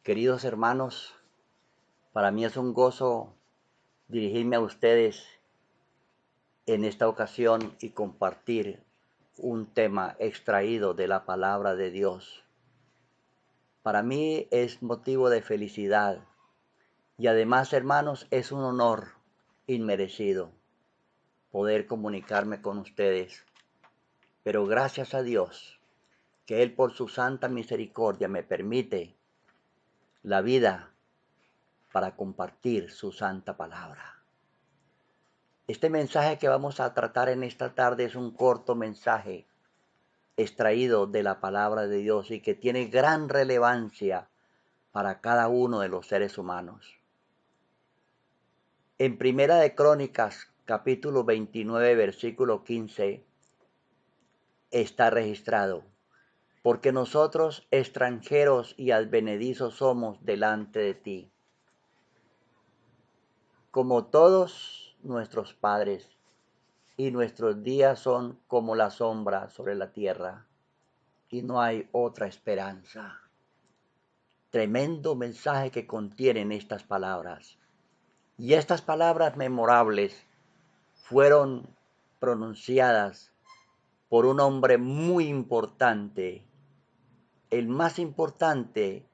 Queridos hermanos, para mí es un gozo dirigirme a ustedes en esta ocasión y compartir un tema extraído de la palabra de Dios. Para mí es motivo de felicidad y además, hermanos, es un honor inmerecido poder comunicarme con ustedes. Pero gracias a Dios que Él por su santa misericordia me permite la vida para compartir su santa palabra. Este mensaje que vamos a tratar en esta tarde es un corto mensaje extraído de la palabra de Dios y que tiene gran relevancia para cada uno de los seres humanos. En Primera de Crónicas, capítulo 29, versículo 15, está registrado: porque nosotros extranjeros y advenedizos somos delante de ti, como todos nuestros padres, y nuestros días son como la sombra sobre la tierra, y no hay otra esperanza. Tremendo mensaje que contienen estas palabras. Y estas palabras memorables fueron pronunciadas por un hombre muy importante, el más importante,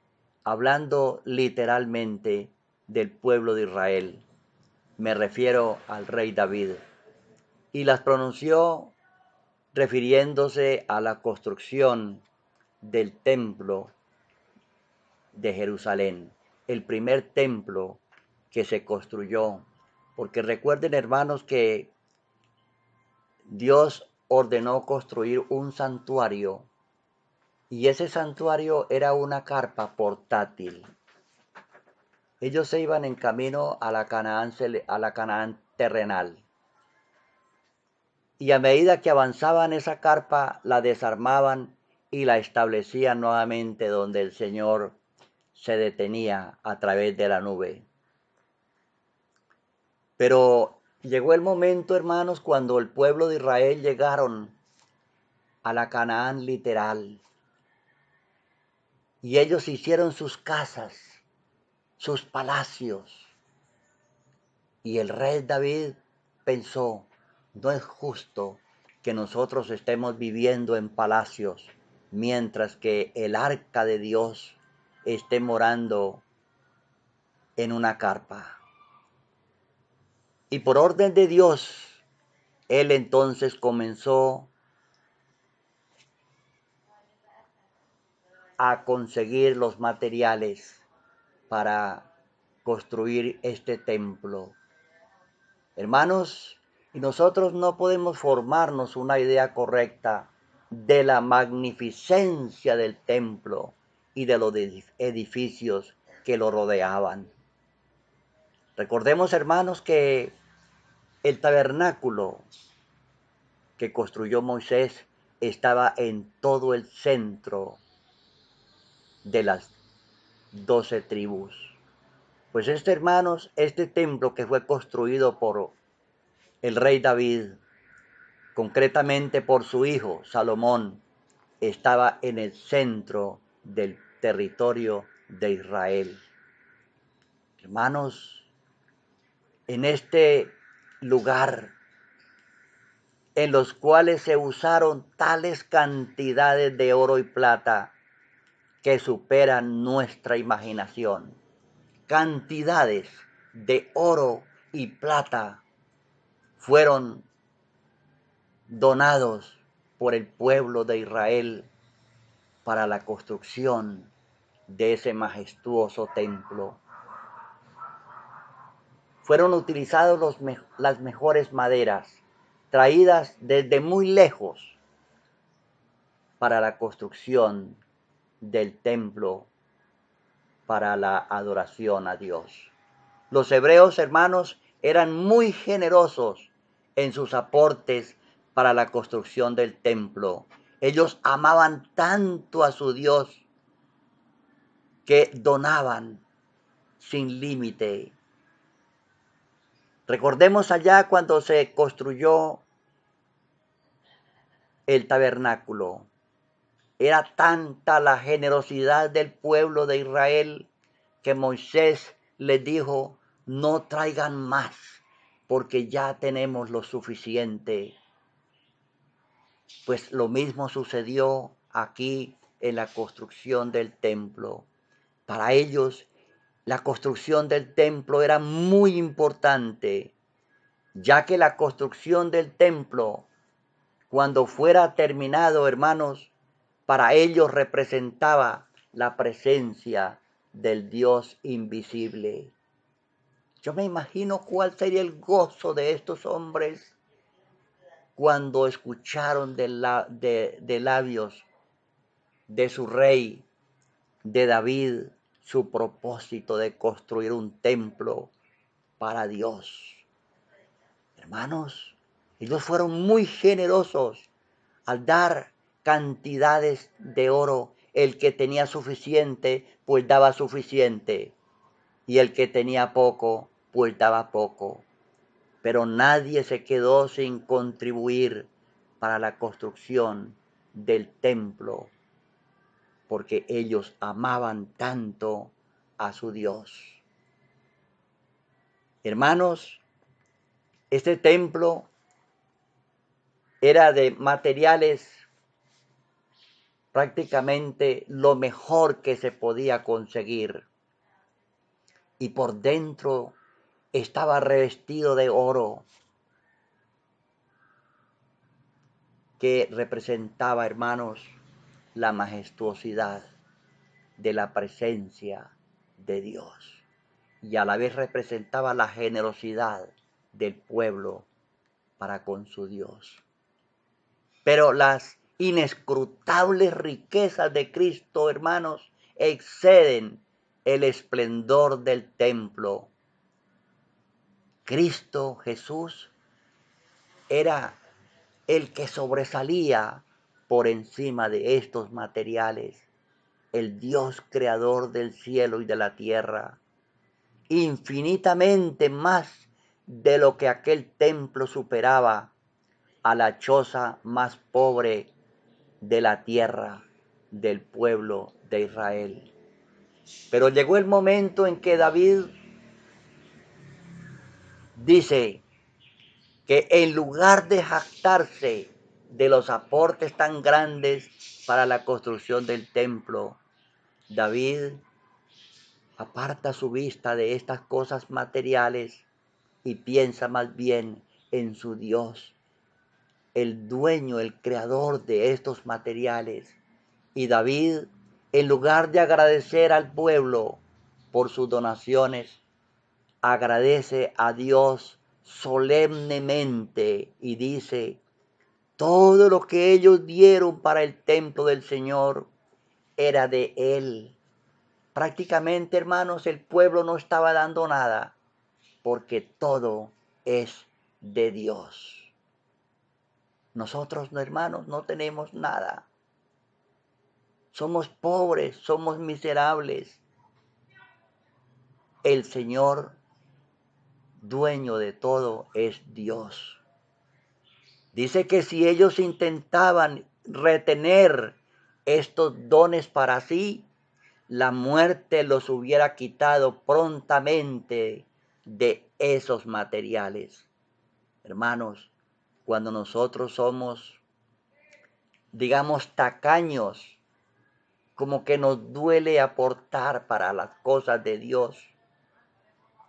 hablando literalmente del pueblo de Israel. Me refiero al rey David. Y las pronunció refiriéndose a la construcción del templo de Jerusalén, el primer templo que se construyó. Porque recuerden, hermanos, que Dios ordenó construir un santuario y ese santuario era una carpa portátil. Ellos se iban en camino a la Canaán terrenal. Y a medida que avanzaban esa carpa, la desarmaban y la establecían nuevamente donde el Señor se detenía a través de la nube. Pero llegó el momento, hermanos, cuando el pueblo de Israel llegaron a la Canaán literal. Y ellos hicieron sus casas, sus palacios. Y el rey David pensó: no es justo que nosotros estemos viviendo en palacios mientras que el arca de Dios esté morando en una carpa. Y por orden de Dios, él entonces comenzó a conseguir los materiales para construir este templo. Hermanos, y nosotros no podemos formarnos una idea correcta de la magnificencia del templo y de los edificios que lo rodeaban. Recordemos, hermanos, que el tabernáculo que construyó Moisés estaba en todo el centro de las 12 tribus. Pues hermanos, este templo que fue construido por el rey David, concretamente por su hijo Salomón, estaba en el centro del territorio de Israel. Hermanos, en este lugar en los cuales se usaron tales cantidades de oro y plata que superan nuestra imaginación. Cantidades de oro y plata fueron donados por el pueblo de Israel para la construcción de ese majestuoso templo. Fueron utilizadas las mejores maderas, traídas desde muy lejos para la construcción del templo, para la adoración a Dios. Los hebreos, hermanos, eran muy generosos en sus aportes para la construcción del templo. Ellos amaban tanto a su Dios que donaban sin límite. Recordemos allá cuando se construyó el tabernáculo. Era tanta la generosidad del pueblo de Israel que Moisés les dijo, no traigan más, porque ya tenemos lo suficiente. Pues lo mismo sucedió aquí en la construcción del templo. Para ellos, la construcción del templo era muy importante, ya que la construcción del templo, cuando fuera terminado, hermanos, para ellos representaba la presencia del Dios invisible. Yo me imagino cuál sería el gozo de estos hombres cuando escucharon de labios de su rey, de David, su propósito de construir un templo para Dios. Hermanos, ellos fueron muy generosos al dar cantidades de oro. El que tenía suficiente, pues daba suficiente. Y el que tenía poco, pues daba poco. Pero nadie se quedó sin contribuir para la construcción del templo, porque ellos amaban tanto a su Dios. Hermanos, este templo era de materiales prácticamente lo mejor que se podía conseguir. Y por dentro estaba revestido de oro, que representaba, hermanos, la majestuosidad de la presencia de Dios. Y a la vez representaba la generosidad del pueblo para con su Dios. Pero las inescrutables riquezas de Cristo, hermanos, exceden el esplendor del templo. Cristo Jesús era el que sobresalía por encima de estos materiales, el Dios creador del cielo y de la tierra, infinitamente más de lo que aquel templo superaba a la choza más pobre de la tierra del pueblo de Israel. Pero llegó el momento en que David dice que en lugar de jactarse de los aportes tan grandes para la construcción del templo, David aparta su vista de estas cosas materiales y piensa más bien en su Dios, el dueño, el creador de estos materiales. Y David, en lugar de agradecer al pueblo por sus donaciones, agradece a Dios solemnemente y dice, todo lo que ellos dieron para el templo del Señor era de Él. Prácticamente, hermanos, el pueblo no estaba dando nada, porque todo es de Dios. Nosotros, hermanos, no tenemos nada. Somos pobres, somos miserables. El Señor, dueño de todo, es Dios. Dice que si ellos intentaban retener estos dones para sí, la muerte los hubiera quitado prontamente de esos materiales. Hermanos, cuando nosotros somos, digamos, tacaños, como que nos duele aportar para las cosas de Dios,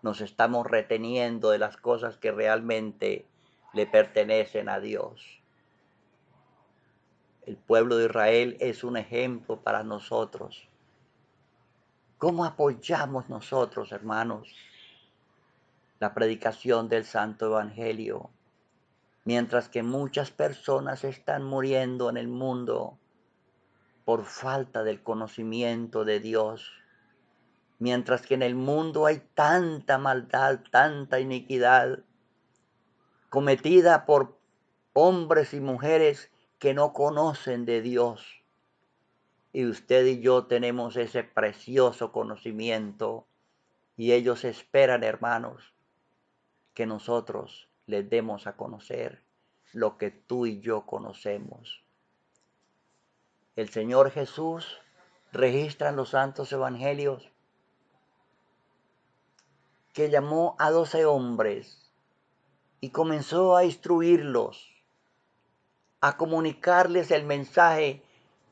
nos estamos reteniendo de las cosas que realmente le pertenecen a Dios. El pueblo de Israel es un ejemplo para nosotros. ¿Cómo apoyamos nosotros, hermanos, la predicación del Santo Evangelio? Mientras que muchas personas están muriendo en el mundo por falta del conocimiento de Dios. Mientras que en el mundo hay tanta maldad, tanta iniquidad cometida por hombres y mujeres que no conocen de Dios. Y usted y yo tenemos ese precioso conocimiento y ellos esperan, hermanos, que nosotros les demos a conocer lo que tú y yo conocemos. El Señor Jesús registra en los santos evangelios que llamó a 12 hombres y comenzó a instruirlos, a comunicarles el mensaje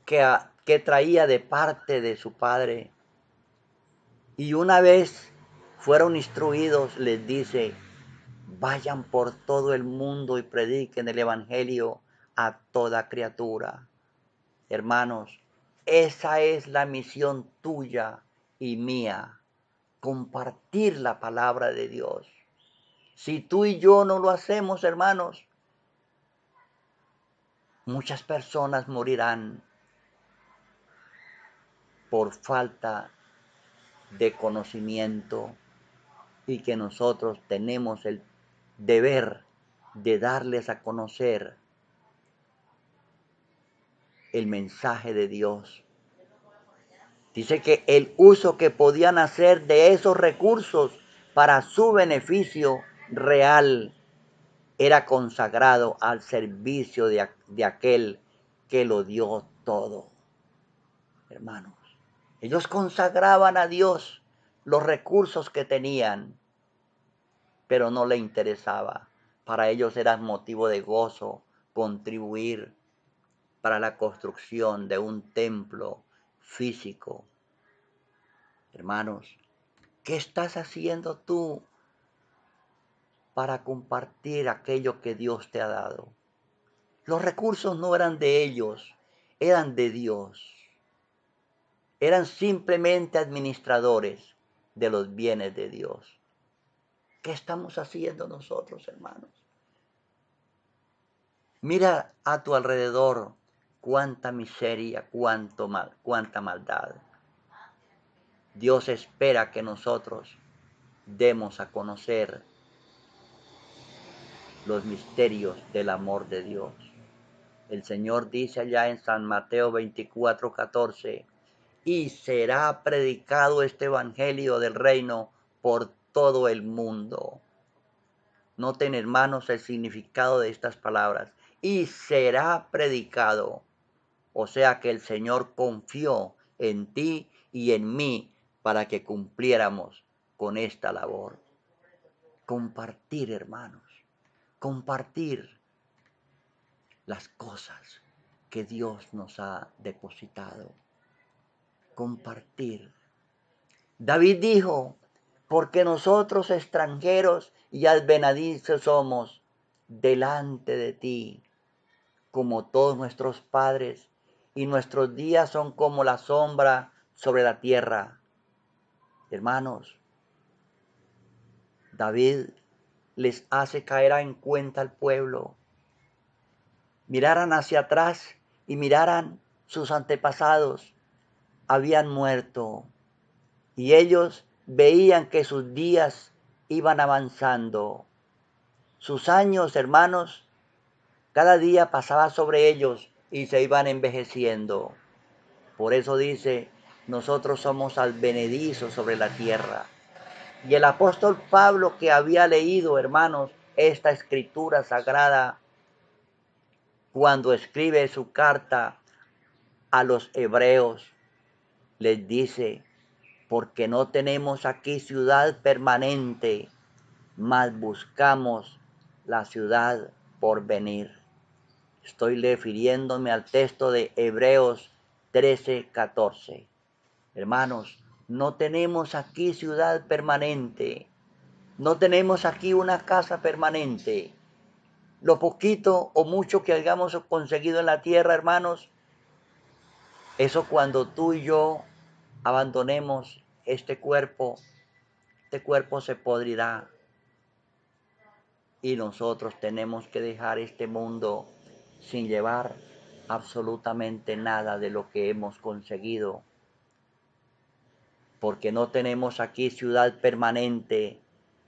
que traía de parte de su Padre. Y una vez fueron instruidos, les dice, vayan por todo el mundo y prediquen el Evangelio a toda criatura. Hermanos, esa es la misión tuya y mía, compartir la palabra de Dios. Si tú y yo no lo hacemos, hermanos, muchas personas morirán por falta de conocimiento y que nosotros tenemos el deber de darles a conocer el mensaje de Dios. Dice que el uso que podían hacer de esos recursos para su beneficio real era consagrado al servicio de aquel que lo dio todo. Hermanos, ellos consagraban a Dios los recursos que tenían, pero no le interesaba. Para ellos era motivo de gozo contribuir para la construcción de un templo físico. Hermanos, ¿qué estás haciendo tú para compartir aquello que Dios te ha dado? Los recursos no eran de ellos, eran de Dios. Eran simplemente administradores de los bienes de Dios. ¿Qué estamos haciendo nosotros, hermanos? Mira a tu alrededor cuánta miseria, cuánta maldad. Dios espera que nosotros demos a conocer los misterios del amor de Dios. El Señor dice allá en San Mateo 24:14, y será predicado este evangelio del reino por todo el mundo. Noten, hermanos, el significado de estas palabras. Y será predicado. O sea que el Señor confió en ti y en mí para que cumpliéramos con esta labor. Compartir, hermanos. Compartir las cosas que Dios nos ha depositado. Compartir. David dijo, porque nosotros extranjeros y advenedizos somos delante de ti, como todos nuestros padres, y nuestros días son como la sombra sobre la tierra. Hermanos, David les hace caer en cuenta al pueblo. Miraran hacia atrás y miraran sus antepasados. Habían muerto y ellos veían que sus días iban avanzando. Sus años, hermanos, cada día pasaba sobre ellos y se iban envejeciendo. Por eso dice, nosotros somos advenedizos sobre la tierra. Y el apóstol Pablo, que había leído, hermanos, esta escritura sagrada, cuando escribe su carta a los hebreos, les dice, porque no tenemos aquí ciudad permanente, mas buscamos la ciudad por venir. Estoy refiriéndome al texto de Hebreos 13:14. Hermanos, no tenemos aquí ciudad permanente, no tenemos aquí una casa permanente. Lo poquito o mucho que hayamos conseguido en la tierra, hermanos, eso cuando tú y yo abandonemos este cuerpo se podrirá y nosotros tenemos que dejar este mundo sin llevar absolutamente nada de lo que hemos conseguido, porque no tenemos aquí ciudad permanente,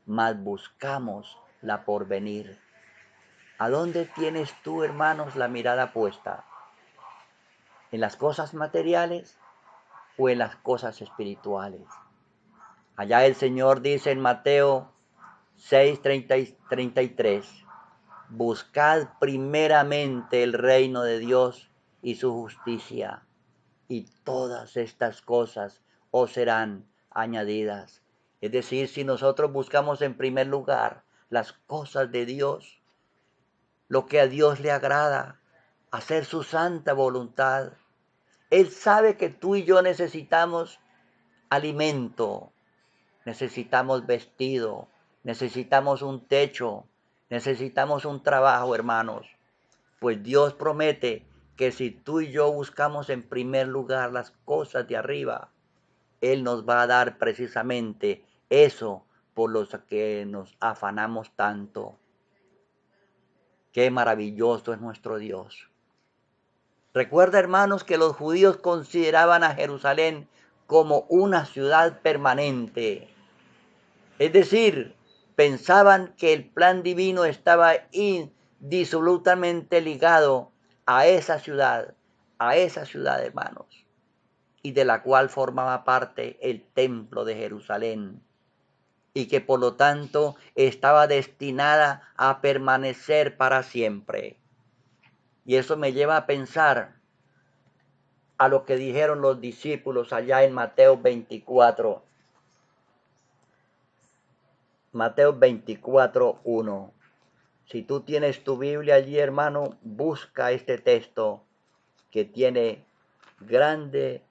mas buscamos la porvenir. ¿A dónde tienes tú, hermanos, la mirada puesta? ¿En las cosas materiales o en las cosas espirituales? Allá el Señor dice en Mateo 6:33, buscad primeramente el reino de Dios y su justicia, y todas estas cosas os serán añadidas. Es decir, si nosotros buscamos en primer lugar las cosas de Dios, lo que a Dios le agrada, hacer su santa voluntad. Él sabe que tú y yo necesitamos alimento, necesitamos vestido, necesitamos un techo, necesitamos un trabajo, hermanos. Pues Dios promete que si tú y yo buscamos en primer lugar las cosas de arriba, Él nos va a dar precisamente eso por lo que nos afanamos tanto. Qué maravilloso es nuestro Dios. Recuerda, hermanos, que los judíos consideraban a Jerusalén como una ciudad permanente. Es decir, pensaban que el plan divino estaba indisolutamente ligado a esa ciudad, hermanos, y de la cual formaba parte el templo de Jerusalén, y que por lo tanto estaba destinada a permanecer para siempre. Y eso me lleva a pensar a lo que dijeron los discípulos allá en Mateo 24. Mateo 24, 1. Si tú tienes tu Biblia allí, hermano, busca este texto que tiene grande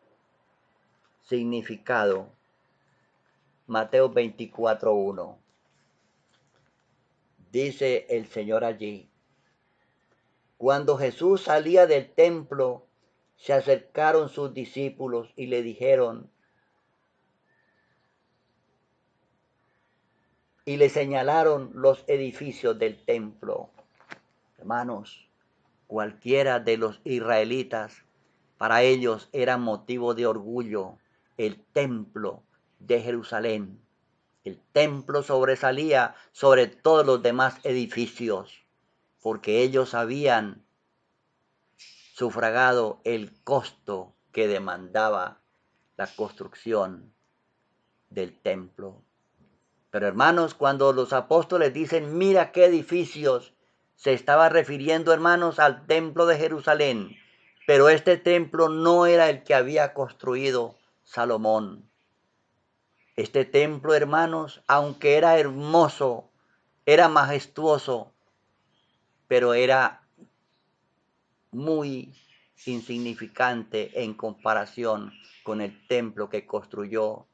significado. Mateo 24, 1. Dice el Señor allí: cuando Jesús salía del templo, se acercaron sus discípulos y le dijeron, y le señalaron los edificios del templo. Hermanos, cualquiera de los israelitas, para ellos era motivo de orgullo el templo de Jerusalén. El templo sobresalía sobre todos los demás edificios, porque ellos habían sufragado el costo que demandaba la construcción del templo. Pero hermanos, cuando los apóstoles dicen, mira qué edificios, se estaba refiriendo, hermanos, al templo de Jerusalén. Pero este templo no era el que había construido Salomón. Este templo, hermanos, aunque era hermoso, era majestuoso, pero era muy insignificante en comparación con el templo que construyó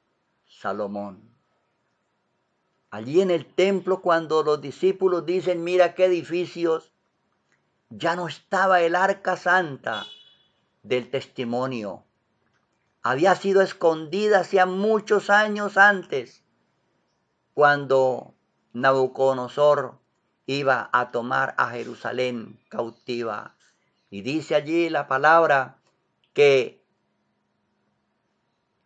Salomón. Allí en el templo, cuando los discípulos dicen, mira qué edificios, ya no estaba el arca santa del testimonio. Había sido escondida hacía muchos años antes, cuando Nabucodonosor iba a tomar a Jerusalén cautiva. Y dice allí la palabra que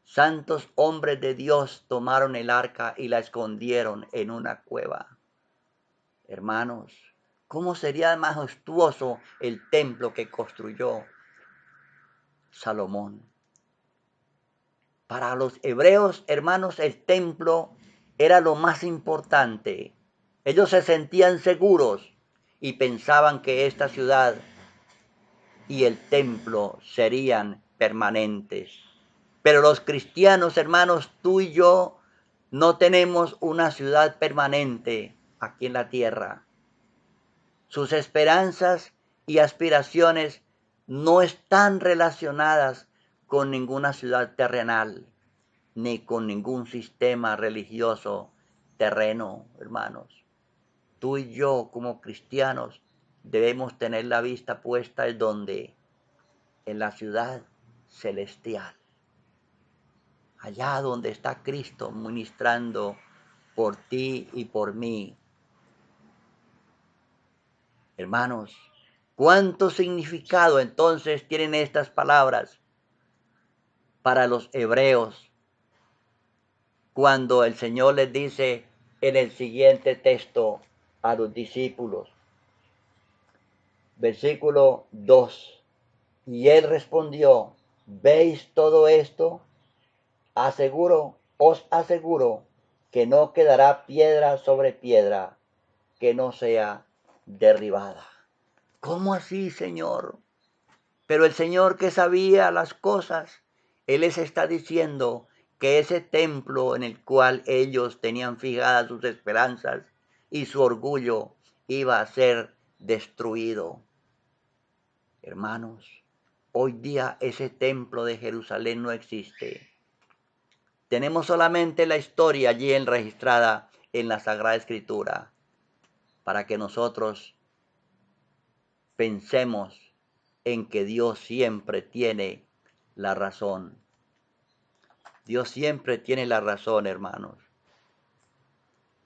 santos hombres de Dios tomaron el arca y la escondieron en una cueva. Hermanos, ¿cómo sería majestuoso el templo que construyó Salomón? Para los hebreos, hermanos, el templo era lo más importante. Ellos se sentían seguros y pensaban que esta ciudad y el templo serían permanentes. Pero los cristianos, hermanos, tú y yo no tenemos una ciudad permanente aquí en la tierra. Sus esperanzas y aspiraciones no están relacionadas con ninguna ciudad terrenal, ni con ningún sistema religioso terreno, hermanos. Tú y yo, como cristianos, debemos tener la vista puesta en donde, en la ciudad celestial, allá donde está Cristo ministrando por ti y por mí. Hermanos, ¿cuánto significado entonces tienen estas palabras para los hebreos cuando el Señor les dice en el siguiente texto a los discípulos? Versículo 2. Y él respondió, ¿veis todo esto? Os aseguro que no quedará piedra sobre piedra que no sea derribada. ¿Cómo así, Señor? Pero el Señor, que sabía las cosas, Él les está diciendo que ese templo en el cual ellos tenían fijadas sus esperanzas y su orgullo iba a ser destruido. Hermanos, hoy día ese templo de Jerusalén no existe. Tenemos solamente la historia allí registrada en la Sagrada Escritura para que nosotros pensemos en que Dios siempre tiene la razón. Dios siempre tiene la razón, hermanos.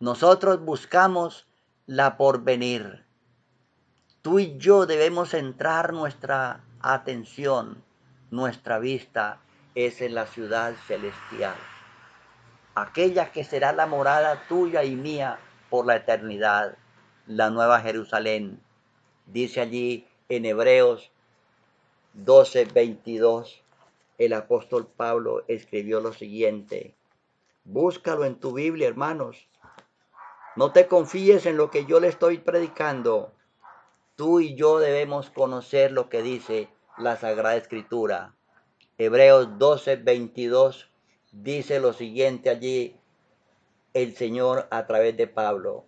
Nosotros buscamos la porvenir. Tú y yo debemos centrar nuestra atención, nuestra vista es en la ciudad celestial, aquella que será la morada tuya y mía por la eternidad, la nueva Jerusalén. Dice allí en Hebreos 12:22, el apóstol Pablo escribió lo siguiente. Búscalo en tu Biblia, hermanos. No te confíes en lo que yo le estoy predicando. Tú y yo debemos conocer lo que dice la Sagrada Escritura. Hebreos 12:22 dice lo siguiente allí el Señor a través de Pablo.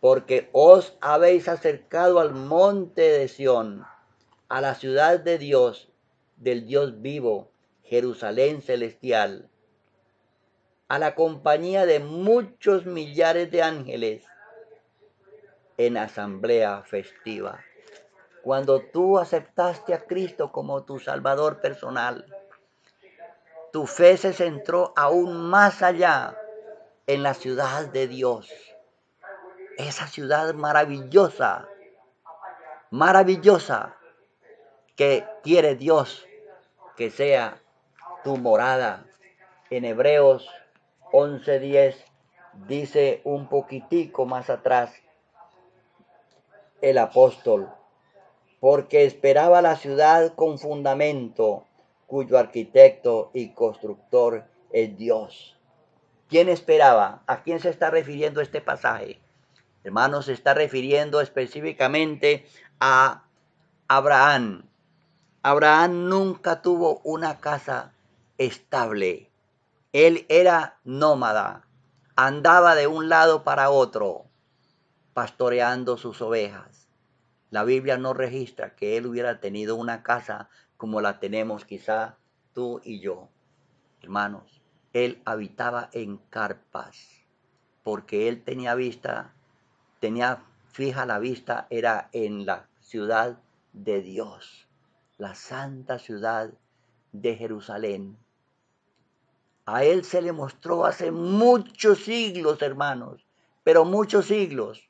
Porque os habéis acercado al monte de Sión, a la ciudad de Dios, del Dios vivo, Jerusalén celestial, a la compañía de muchos millares de ángeles en asamblea festiva. Cuando tú aceptaste a Cristo como tu Salvador personal, tu fe se centró aún más allá en la ciudad de Dios. Esa ciudad maravillosa, maravillosa, que quiere Dios que sea tu morada. En Hebreos 11:10 dice un poquitico más atrás el apóstol, porque esperaba la ciudad con fundamento, cuyo arquitecto y constructor es Dios. ¿Quién esperaba? ¿A quién se está refiriendo este pasaje? Hermanos, se está refiriendo específicamente a Abraham. Abraham nunca tuvo una casa estable. Él era nómada, andaba de un lado para otro, pastoreando sus ovejas. La Biblia no registra que él hubiera tenido una casa como la tenemos quizá tú y yo. Hermanos, él habitaba en carpas, porque él tenía fija la vista, era en la ciudad de Dios, la santa ciudad de Jerusalén. A él se le mostró hace muchos siglos, hermanos, pero muchos siglos,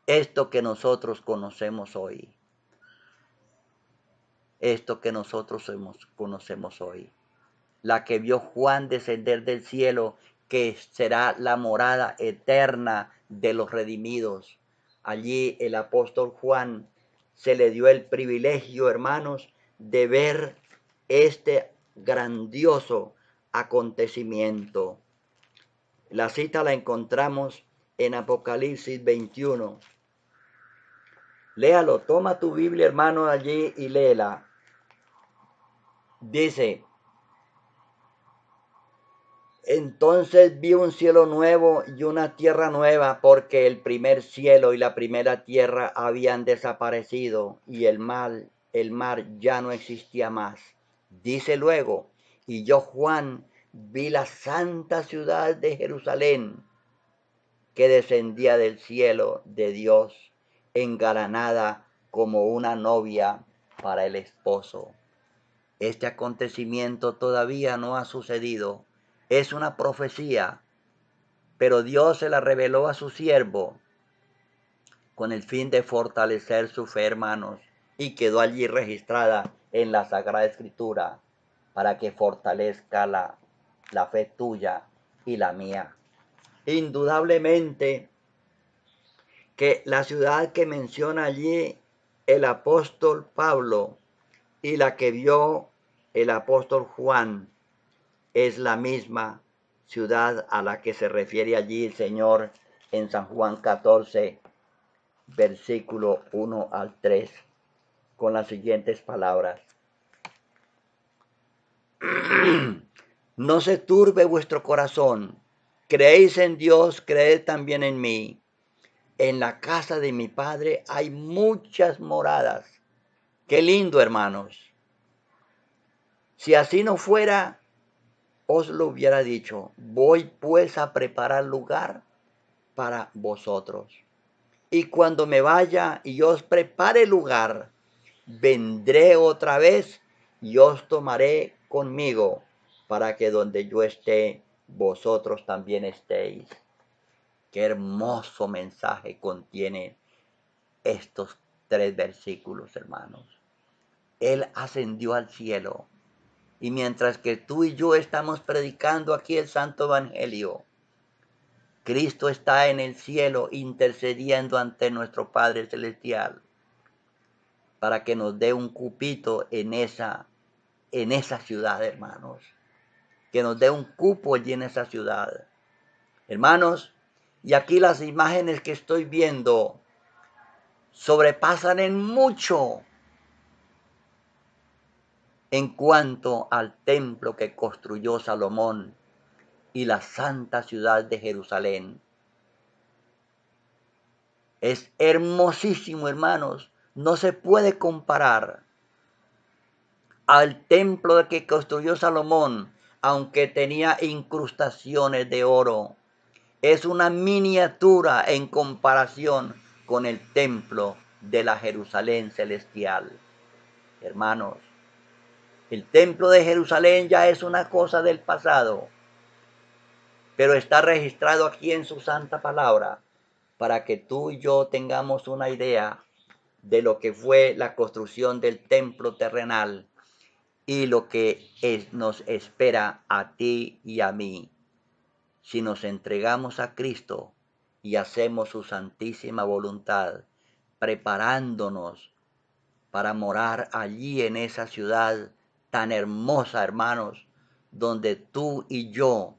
esto que nosotros conocemos hoy. Esto que nosotros conocemos hoy. La que vio Juan descender del cielo, que será la morada eterna de los redimidos. Allí el apóstol Juan se le dio el privilegio, hermanos, de ver este grandioso acontecimiento. La cita la encontramos en Apocalipsis 21. Léalo, toma tu Biblia, hermano, allí y léela. Dice, entonces vi un cielo nuevo y una tierra nueva, porque el primer cielo y la primera tierra habían desaparecido y el mar ya no existía más. Dice luego, y yo Juan vi la santa ciudad de Jerusalén, que descendía del cielo de Dios, engalanada como una novia para el esposo. Este acontecimiento todavía no ha sucedido. Es una profecía, pero Dios se la reveló a su siervo con el fin de fortalecer su fe, hermanos, y quedó allí registrada en la Sagrada Escritura para que fortalezca la fe tuya y la mía. Indudablemente que la ciudad que menciona allí el apóstol Pablo y la que vio el apóstol Juan es la misma ciudad a la que se refiere allí el Señor en San Juan 14, versículo 1 al 3, con las siguientes palabras. No se turbe vuestro corazón. Creéis en Dios, creed también en mí. En la casa de mi Padre hay muchas moradas. Qué lindo, hermanos. Si así no fuera, os lo hubiera dicho. Voy pues a preparar lugar para vosotros. Y cuando me vaya y os prepare lugar, vendré otra vez y os tomaré conmigo, para que donde yo esté, vosotros también estéis. Qué hermoso mensaje contiene estos 3 versículos, hermanos. Él ascendió al cielo. Y mientras que tú y yo estamos predicando aquí el Santo Evangelio, Cristo está en el cielo intercediendo ante nuestro Padre Celestial para que nos dé un cupito en esa ciudad, hermanos. Que nos dé un cupo allí en esa ciudad. Hermanos, y aquí las imágenes que estoy viendo sobrepasan en mucho en cuanto al templo que construyó Salomón y la santa ciudad de Jerusalén. Es hermosísimo, hermanos. No se puede comparar al templo que construyó Salomón, aunque tenía incrustaciones de oro. Es una miniatura en comparación con el templo de la Jerusalén celestial. Hermanos, el templo de Jerusalén ya es una cosa del pasado, pero está registrado aquí en su santa palabra para que tú y yo tengamos una idea de lo que fue la construcción del templo terrenal y lo que nos espera a ti y a mí si nos entregamos a Cristo y hacemos su santísima voluntad, preparándonos para morar allí en esa ciudad tan hermosa, hermanos, donde tú y yo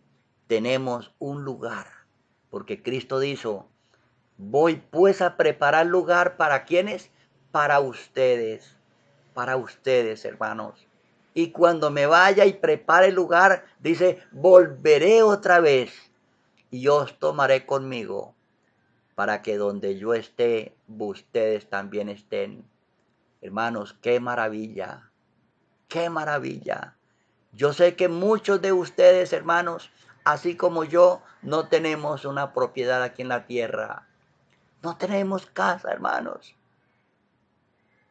tenemos un lugar. Porque Cristo dijo, voy pues a preparar lugar para quienes, para ustedes, hermanos. Y cuando me vaya y prepare lugar, dice, volveré otra vez y os tomaré conmigo, para que donde yo esté, ustedes también estén. Hermanos, qué maravilla, qué maravilla. Yo sé que muchos de ustedes, hermanos, así como yo, no tenemos una propiedad aquí en la tierra. No tenemos casa, hermanos.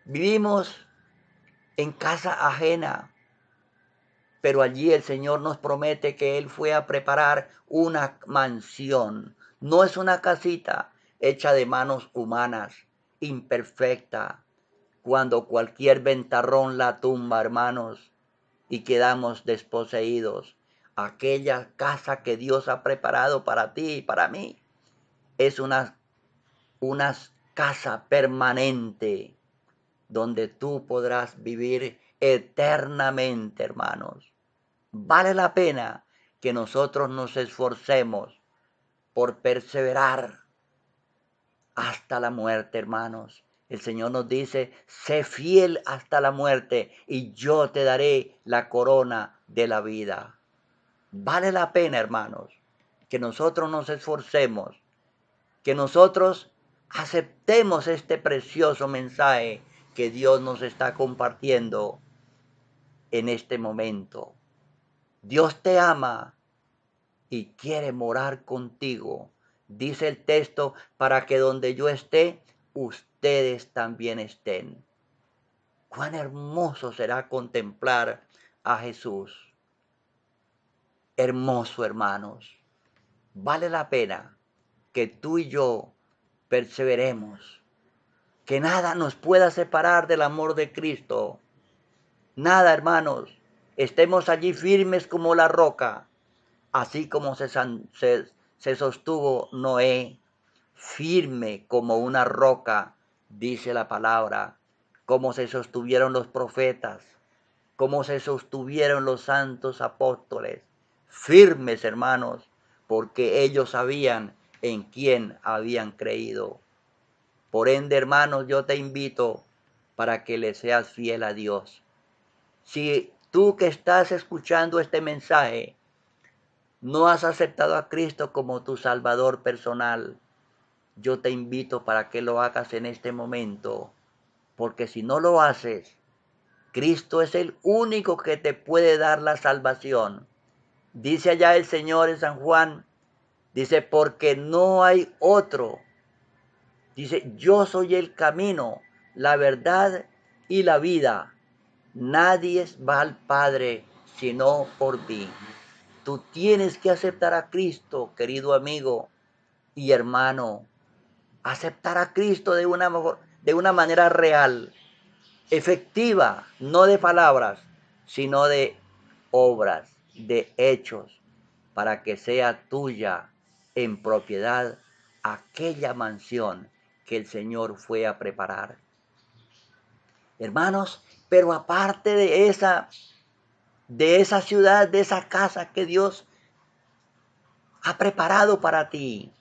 Vivimos en casa ajena. Pero allí el Señor nos promete que Él fue a preparar una mansión. No es una casita hecha de manos humanas, imperfecta, cuando cualquier ventarrón la tumba, hermanos, y quedamos desposeídos. Aquella casa que Dios ha preparado para ti y para mí es una casa permanente donde tú podrás vivir eternamente, hermanos. Vale la pena que nosotros nos esforcemos por perseverar hasta la muerte, hermanos. El Señor nos dice, sé fiel hasta la muerte y yo te daré la corona de la vida. Vale la pena, hermanos, que nosotros nos esforcemos, que nosotros aceptemos este precioso mensaje que Dios nos está compartiendo en este momento. Dios te ama y quiere morar contigo. Dice el texto, para que donde yo esté, ustedes también estén. Cuán hermoso será contemplar a Jesús. Hermoso, hermanos. Vale la pena que tú y yo perseveremos. Que nada nos pueda separar del amor de Cristo. Nada, hermanos. Estemos allí firmes como la roca, así como se sostuvo Noé, firme como una roca, dice la palabra, como se sostuvieron los profetas, como se sostuvieron los santos apóstoles, firmes, hermanos, porque ellos sabían en quién habían creído. Por ende, hermanos, yo te invito para que le seas fiel a Dios. Si tú que estás escuchando este mensaje, no has aceptado a Cristo como tu Salvador personal, yo te invito para que lo hagas en este momento, porque si no lo haces, Cristo es el único que te puede dar la salvación. Dice allá el Señor en San Juan, dice, porque no hay otro. Dice, yo soy el camino, la verdad y la vida. Nadie va al Padre sino por mí. Tú tienes que aceptar a Cristo, querido amigo y hermano. Aceptar a Cristo de una manera real, efectiva, no de palabras, sino de obras, de hechos, para que sea tuya en propiedad aquella mansión que el Señor fue a preparar. Hermanos, pero aparte de esa ciudad, de esa casa que Dios ha preparado para ti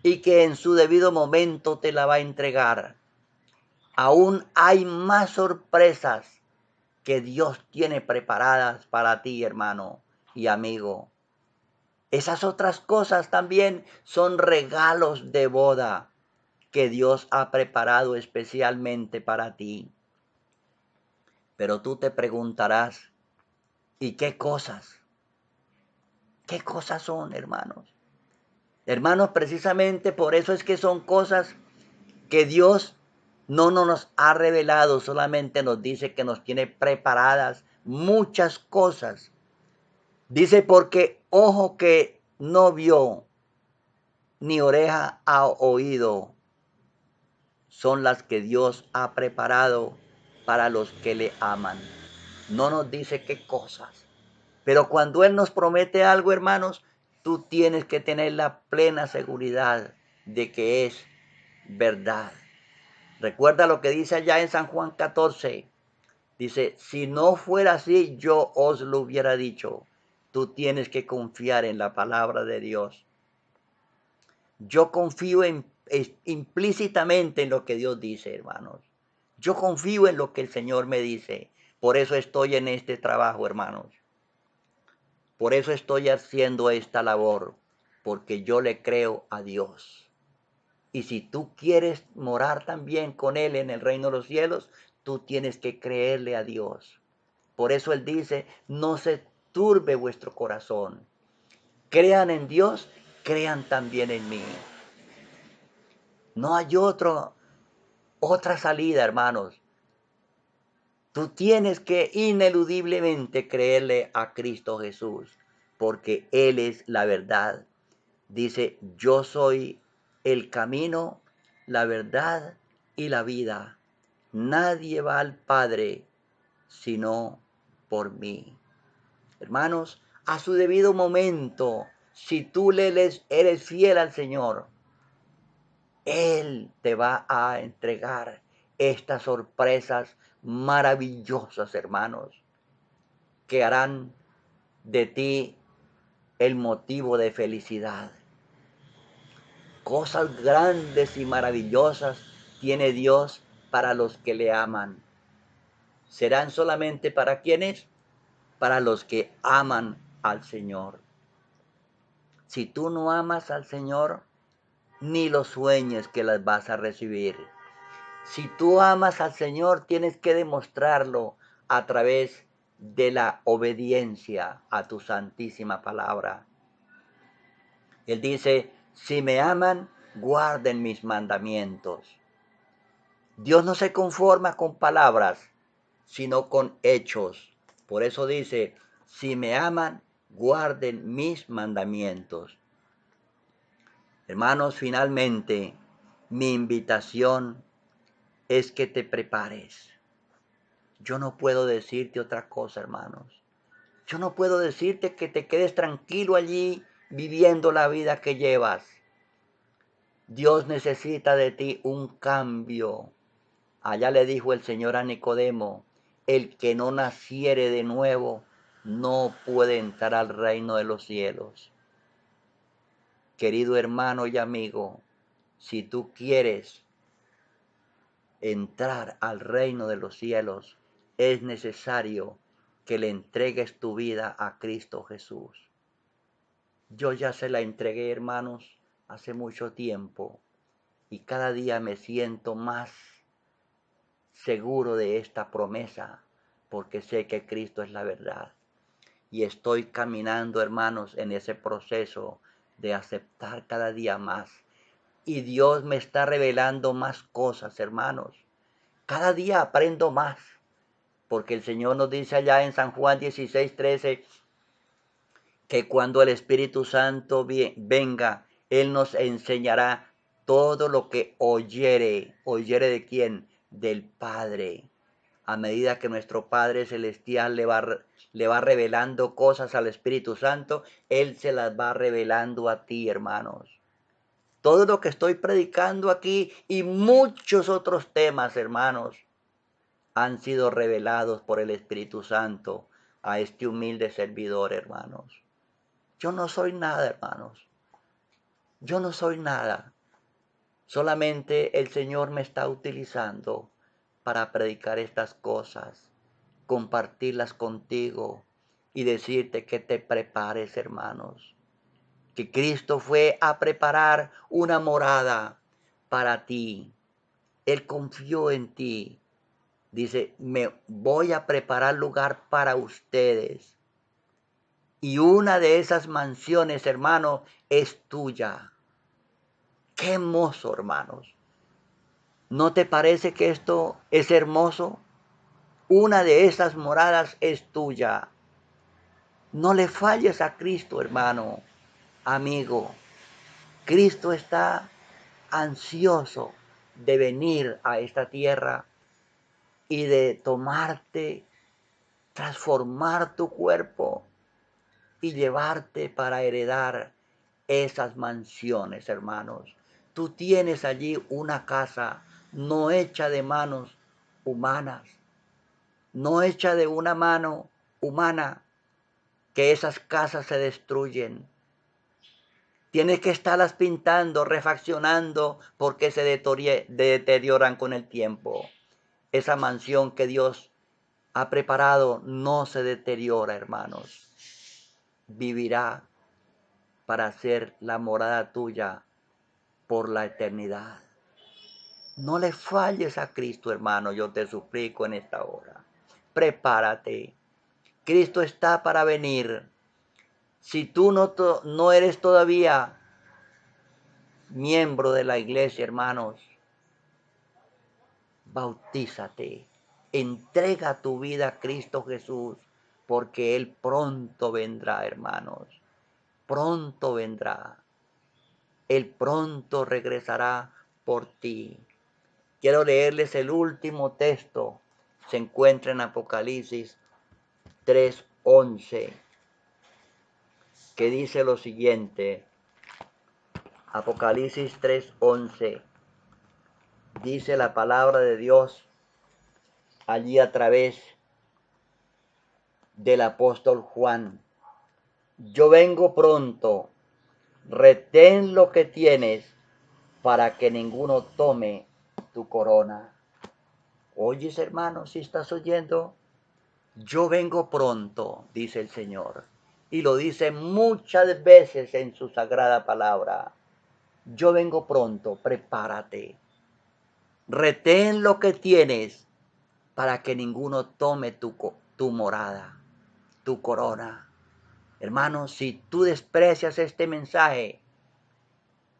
y que en su debido momento te la va a entregar, aún hay más sorpresas que Dios tiene preparadas para ti, hermano y amigo. Esas otras cosas también son regalos de boda que Dios ha preparado especialmente para ti. Pero tú te preguntarás, ¿y qué cosas? ¿Qué cosas son, hermanos? Hermanos, precisamente por eso es que son cosas que Dios no nos ha revelado, solamente nos dice que nos tiene preparadas muchas cosas. Dice, porque ojo que no vio, ni oreja ha oído, son las que Dios ha preparado para los que le aman. No nos dice qué cosas. Pero cuando Él nos promete algo, hermanos, tú tienes que tener la plena seguridad de que es verdad. Recuerda lo que dice allá en San Juan 14. Dice, si no fuera así, yo os lo hubiera dicho. Tú tienes que confiar en la palabra de Dios. Yo confío implícitamente en lo que Dios dice, hermanos. Yo confío en lo que el Señor me dice. Por eso estoy en este trabajo, hermanos. Por eso estoy haciendo esta labor, porque yo le creo a Dios. Y si tú quieres morar también con Él en el reino de los cielos, tú tienes que creerle a Dios. Por eso Él dice, no se turbe vuestro corazón. Crean en Dios, crean también en mí. No hay otra salida, hermanos. Tú tienes que ineludiblemente creerle a Cristo Jesús, porque Él es la verdad. Dice, yo soy el camino, la verdad y la vida. Nadie va al Padre sino por mí. Hermanos, a su debido momento, si tú eres fiel al Señor, Él te va a entregar estas sorpresas maravillosas, hermanos, que harán de ti el motivo de felicidad. Cosas grandes y maravillosas tiene Dios para los que le aman. ¿Serán solamente para quienes? Para los que aman al Señor. Si tú no amas al Señor, ni lo sueñes que las vas a recibir. Si tú amas al Señor, tienes que demostrarlo a través de la obediencia a tu santísima palabra. Él dice, si me aman, guarden mis mandamientos. Dios no se conforma con palabras, sino con hechos. Por eso dice, si me aman, guarden mis mandamientos. Hermanos, finalmente, mi invitación es que te prepares. Yo no puedo decirte otra cosa, hermanos. Yo no puedo decirte que te quedes tranquilo allí viviendo la vida que llevas. Dios necesita de ti un cambio. Allá le dijo el Señor a Nicodemo, el que no naciere de nuevo no puede entrar al reino de los cielos. Querido hermano y amigo, si tú quieres entrar al reino de los cielos, es necesario que le entregues tu vida a Cristo Jesús. Yo ya se la entregué, hermanos, hace mucho tiempo y cada día me siento más seguro de esta promesa porque sé que Cristo es la verdad. Y estoy caminando, hermanos, en ese proceso de aceptar cada día más. Y Dios me está revelando más cosas, hermanos. Cada día aprendo más. Porque el Señor nos dice allá en San Juan 16:13 que cuando el Espíritu Santo venga, Él nos enseñará todo lo que oyere. ¿Oyere de quién? Del Padre. A medida que nuestro Padre Celestial le va revelando cosas al Espíritu Santo, Él se las va revelando a ti, hermanos. Todo lo que estoy predicando aquí y muchos otros temas, hermanos, han sido revelados por el Espíritu Santo a este humilde servidor, hermanos. Yo no soy nada, hermanos. Yo no soy nada. Solamente el Señor me está utilizando para predicar estas cosas, compartirlas contigo y decirte que te prepares, hermanos. Que Cristo fue a preparar una morada para ti. Él confió en ti. Dice, me voy a preparar lugar para ustedes. Y una de esas mansiones, hermanos, es tuya. Qué hermoso, hermanos. ¿No te parece que esto es hermoso? Una de esas moradas es tuya. No le falles a Cristo, hermano, amigo. Cristo está ansioso de venir a esta tierra y de tomarte, transformar tu cuerpo y llevarte para heredar esas mansiones, hermanos. Tú tienes allí una casa no hecha de manos humanas, no hecha de una mano humana, que esas casas se destruyen. Tienes que estarlas pintando, refaccionando, porque se deterioran con el tiempo. Esa mansión que Dios ha preparado no se deteriora, hermanos. Vivirá para ser la morada tuya por la eternidad. No le falles a Cristo, hermano, yo te suplico en esta hora. Prepárate. Cristo está para venir. Si tú no eres todavía miembro de la iglesia, hermanos, bautízate. Entrega tu vida a Cristo Jesús, porque Él pronto vendrá, hermanos. Pronto vendrá. Él pronto regresará por ti. Quiero leerles el último texto. Se encuentra en Apocalipsis 3:11, que dice lo siguiente. Apocalipsis 3:11. Dice la palabra de Dios allí a través del apóstol Juan. Yo vengo pronto. Retén lo que tienes para que ninguno tome tu corona. Oyes, hermano, si estás oyendo, yo vengo pronto, dice el Señor. Y lo dice muchas veces en su sagrada palabra. Yo vengo pronto, prepárate. Retén lo que tienes para que ninguno tome tu morada, tu corona. Hermano, si tú desprecias este mensaje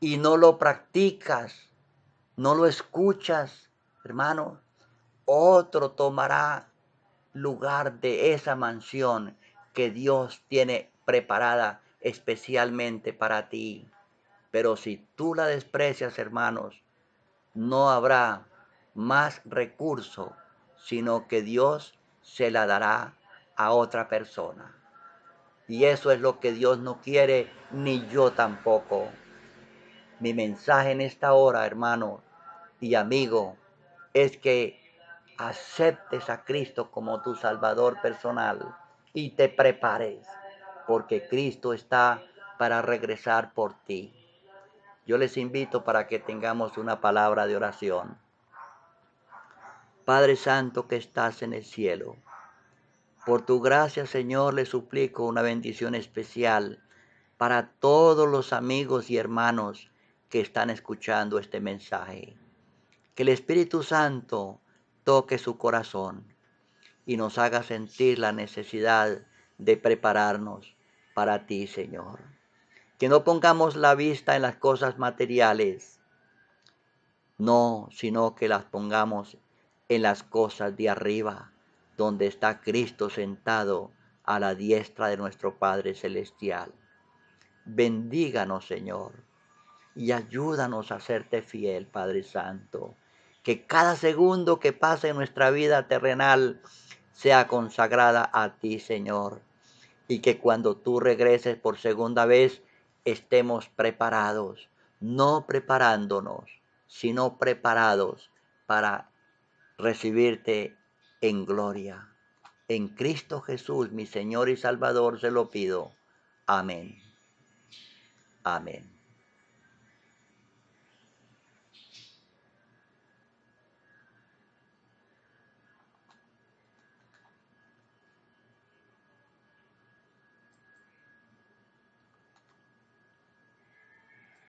y no lo practicas, no lo escuchas, hermano, otro tomará lugar de esa mansión que Dios tiene preparada especialmente para ti. Pero si tú la desprecias, hermanos, no habrá más recurso, sino que Dios se la dará a otra persona. Y eso es lo que Dios no quiere, ni yo tampoco. Mi mensaje en esta hora, hermano y amigo, es que aceptes a Cristo como tu Salvador personal y te prepares, porque Cristo está para regresar por ti. Yo les invito para que tengamos una palabra de oración. Padre Santo que estás en el cielo, Por tu gracia, Señor, le suplico una bendición especial para todos los amigos y hermanos que están escuchando este mensaje. Que el Espíritu Santo toque su corazón y nos haga sentir la necesidad de prepararnos para ti, Señor. Que no pongamos la vista en las cosas materiales, no, sino que las pongamos en las cosas de arriba, donde está Cristo sentado a la diestra de nuestro Padre Celestial. Bendíganos, Señor, y ayúdanos a serte fiel, Padre Santo. Que cada segundo que pase en nuestra vida terrenal sea consagrada a ti, Señor. Y que cuando tú regreses por segunda vez estemos preparados, no preparándonos, sino preparados para recibirte en gloria. En Cristo Jesús, mi Señor y Salvador, se lo pido. Amén. Amén.